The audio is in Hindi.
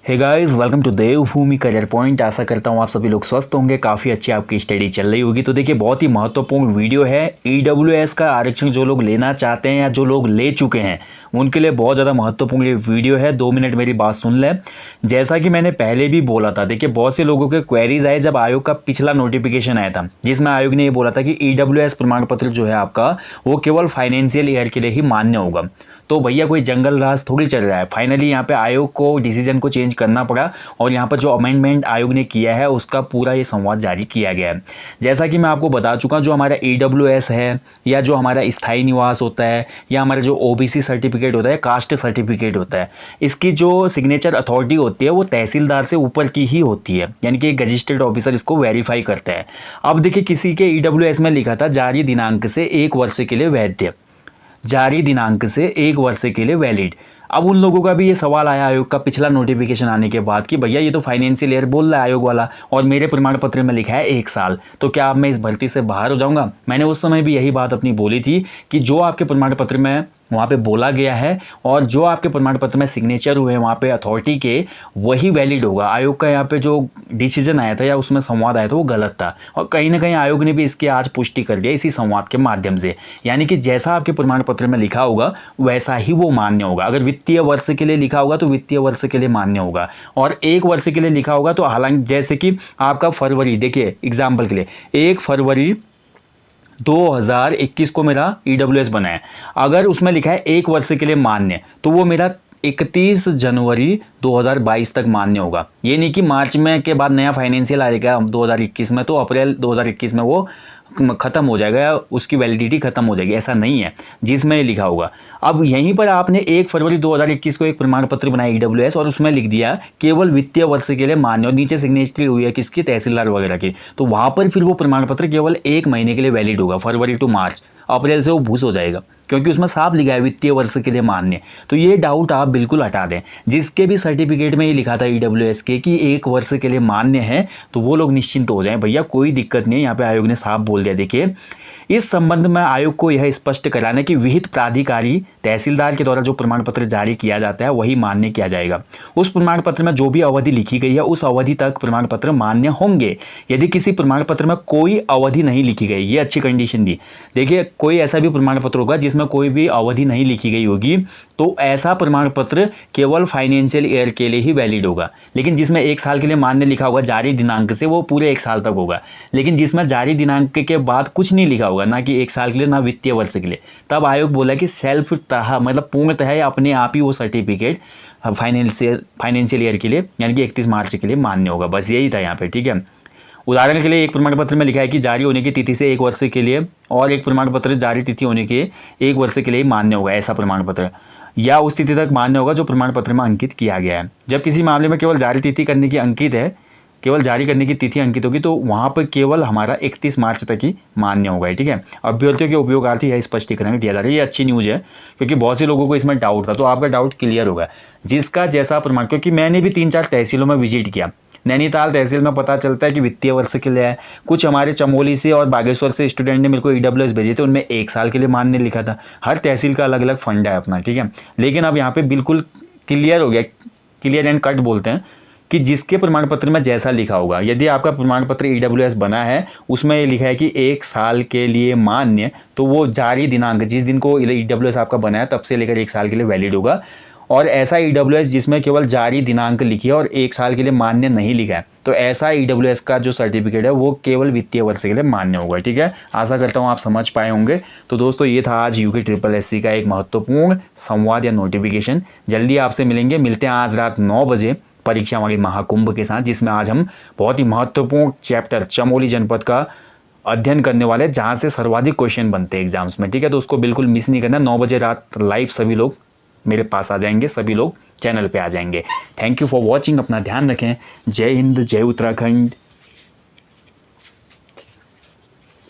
Hey guys, welcome to Devbhoomi career point. आशा करता हूँ आप सभी लोग स्वस्थ होंगे, काफ़ी अच्छी आपकी स्टडी चल रही होगी। तो देखिए, बहुत ही महत्वपूर्ण वीडियो है। ईडब्ल्यूएस का आरक्षण जो लोग लेना चाहते हैं या जो लोग ले चुके हैं उनके लिए बहुत ज़्यादा महत्वपूर्ण ये वीडियो है। 2 मिनट मेरी बात सुन लें। जैसा कि मैंने पहले भी बोला था, देखिए बहुत से लोगों के क्वेरीज आए जब आयोग का पिछला नोटिफिकेशन आया था, जिसमें आयोग ने ये बोला था कि ईडब्ल्यूएस प्रमाण पत्र जो है आपका, वो केवल फाइनेंशियल ईयर के लिए ही मान्य होगा। तो भैया कोई जंगल राज थोड़ी चल रहा है। फाइनली यहाँ पे आयोग को डिसीजन को चेंज करना पड़ा और यहाँ पर जो अमेंडमेंट आयोग ने किया है उसका पूरा ये संवाद जारी किया गया है। जैसा कि मैं आपको बता चुका, जो हमारा ईडब्ल्यूएस है या जो हमारा स्थायी निवास होता है या हमारा जो ओबीसी सर्टिफिकेट होता है, कास्ट सर्टिफिकेट होता है, इसकी जो सिग्नेचर अथॉरिटी होती है वो तहसीलदार से ऊपर की ही होती है, यानी कि एक रजिस्टर्ड ऑफिसर इसको वेरीफाई करता है। अब देखिए, किसी के ईडब्ल्यूएस में लिखा था जारी दिनांक से 1 वर्ष के लिए वैध, जारी दिनांक से 1 वर्ष के लिए वैलिड। अब उन लोगों का भी ये सवाल आया आयोग का पिछला नोटिफिकेशन आने के बाद कि भैया ये तो फाइनेंशियल ईयर बोल रहा है आयोग वाला और मेरे प्रमाण पत्र में लिखा है 1 साल, तो क्या अब मैं इस भर्ती से बाहर हो जाऊंगा? मैंने उस समय भी यही बात अपनी बोली थी कि जो आपके प्रमाण पत्र में वहाँ पे बोला गया है और जो आपके प्रमाण पत्र में सिग्नेचर हुए वहाँ पे अथॉरिटी के, वही वैलिड होगा। आयोग का यहाँ पे जो डिसीजन आया था या उसमें संवाद आया था वो गलत था और कहीं ना कहीं आयोग ने भी इसकी आज पुष्टि कर दिया इसी संवाद के माध्यम से। यानी कि जैसा आपके प्रमाण पत्र में लिखा होगा वैसा ही वो मान्य होगा। अगर वित्तीय वर्ष के लिए लिखा होगा तो वित्तीय वर्ष के लिए मान्य होगा और 1 वर्ष के लिए लिखा होगा तो, हालांकि जैसे कि आपका फरवरी, देखिए एग्जाम्पल के लिए 1 फरवरी 2021 को मेरा ईडब्ल्यूएस बना है, अगर उसमें लिखा है 1 वर्ष के लिए मान्य तो वो मेरा 31 जनवरी 2022 तक मान्य होगा। ये नहीं कि मार्च में के बाद नया फाइनेंशियल आएगा 2021 में तो अप्रैल 2021 में वो खत्म हो जाएगा, उसकी वैलिडिटी खत्म हो जाएगी, ऐसा नहीं है जिसमें लिखा होगा। अब यहीं पर आपने 1 फरवरी 2021 को एक प्रमाण पत्र बनाया ईडब्ल्यूएस और उसमें लिख दिया केवल वित्तीय वर्ष के लिए मान्य और नीचे सिग्नेचर हुई है किसकी, तहसीलदार वगैरह की, तो वहां पर फिर वो प्रमाण पत्र केवल 1 महीने के लिए वैलिड होगा, फरवरी टू मार्च। अप्रैल से वो भूस हो जाएगा क्योंकि उसमें साफ लिखा है वित्तीय वर्ष के लिए मान्य। तो ये डाउट आप बिल्कुल हटा दें। जिसके भी सर्टिफिकेट में ये लिखा था ईडब्ल्यूएस के कि 1 वर्ष के लिए मान्य है तो वो लोग निश्चिंत हो जाएं, भैया कोई दिक्कत नहीं है। यहाँ पे आयोग ने साफ बोल दिया। देखिए, इस संबंध में आयोग को यह स्पष्ट कराना कि विहित प्राधिकारी तहसीलदार के द्वारा जो प्रमाण पत्र जारी किया जाता है वही मान्य किया जाएगा। उस प्रमाण पत्र में जो भी अवधि लिखी गई है उस अवधि तक प्रमाण पत्र मान्य होंगे। यदि किसी प्रमाण पत्र में कोई अवधि नहीं लिखी गई, ये अच्छी कंडीशन दी। देखिए, कोई ऐसा भी प्रमाण पत्र होगा जिसमें कोई भी अवधि नहीं लिखी गई होगी तो ऐसा प्रमाण पत्र केवल फाइनेंशियल ईयर के लिए ही वैलिड होगा। लेकिन जिसमें 1 साल के लिए मान्य लिखा होगा जारी दिनांक से, वो पूरे 1 साल तक होगा। लेकिन जिसमें जारी दिनांक के बाद कुछ नहीं लिखा होगा, ना कि 1 साल के लिए ना वित्तीय वर्ष के लिए, तब आयोग बोला कि सेल्फ मतलब पूर्णतः अपने आप ही वो सर्टिफिकेट फाइनेंशियल ईयर के लिए यानी कि 31 मार्च के लिए मान्य होगा। बस यही था यहाँ पे, ठीक है। उदाहरण के लिए एक प्रमाण पत्र में लिखा है कि जारी होने की तिथि से 1 वर्ष के लिए और एक प्रमाण पत्र जारी तिथि होने के 1 वर्ष के लिए मान्य होगा, ऐसा प्रमाण पत्र या उस तिथि तक मान्य होगा जो प्रमाण पत्र में अंकित किया गया है। जब किसी मामले में केवल जारी तिथि करने की अंकित है, केवल जारी करने की तिथि अंकित होगी तो वहां पर केवल हमारा 31 मार्च तक ही मान्य होगा, ठीक है। अभ्यर्थियों के उपयोगार्थी यह स्पष्टीकरण दिया जा रहा है। ये अच्छी न्यूज़ है क्योंकि बहुत से लोगों को इसमें डाउट था, तो आपका डाउट क्लियर होगा। जिसका जैसा प्रमाण, क्योंकि मैंने भी 3-4 तहसीलों में विजिट किया। नैनीताल तहसील में पता चलता है कि वित्तीय वर्ष के लिए है। कुछ हमारे चमोली से और बागेश्वर से स्टूडेंट ने मेरे को ईडब्ल्यूएस भेजे थे, उनमें 1 साल के लिए मान्य लिखा था। हर तहसील का अलग अलग फंड है अपना, ठीक है। लेकिन अब यहाँ पे बिल्कुल क्लियर हो गया, क्लियर एंड कट बोलते हैं कि जिसके प्रमाण पत्र में जैसा लिखा होगा। यदि आपका प्रमाण पत्र ईडब्ल्यूएस बना है उसमें ये लिखा है कि 1 साल के लिए मान्य, तो वो जारी दिनांक जिस दिन को ईडब्ल्यूएस आपका बना है तब से लेकर 1 साल के लिए वैलिड होगा। और ऐसा ईडब्ल्यूएस जिसमें केवल जारी दिनांक लिखी है और 1 साल के लिए मान्य नहीं लिखा है, तो ऐसा ईडब्ल्यूएस का जो सर्टिफिकेट है वो केवल वित्तीय वर्ष के लिए मान्य होगा, ठीक है। आशा करता हूँ आप समझ पाए होंगे। तो दोस्तों, ये था आज यूके SSC का एक महत्वपूर्ण संवाद या नोटिफिकेशन। जल्दी आपसे मिलते हैं आज रात 9 बजे परीक्षा वाली महाकुंभ के साथ, जिसमें आज हम बहुत ही महत्वपूर्ण चैप्टर चमोली जनपद का अध्ययन करने वाले, जहां से सर्वाधिक क्वेश्चन बनते हैं एग्जाम्स में, ठीक है। तो उसको बिल्कुल मिस नहीं करना। 9 बजे रात लाइव सभी लोग मेरे पास आ जाएंगे, सभी लोग चैनल पे आ जाएंगे। Thank you for watching. अपना ध्यान रखें। जय हिंद, जय उत्तराखंड।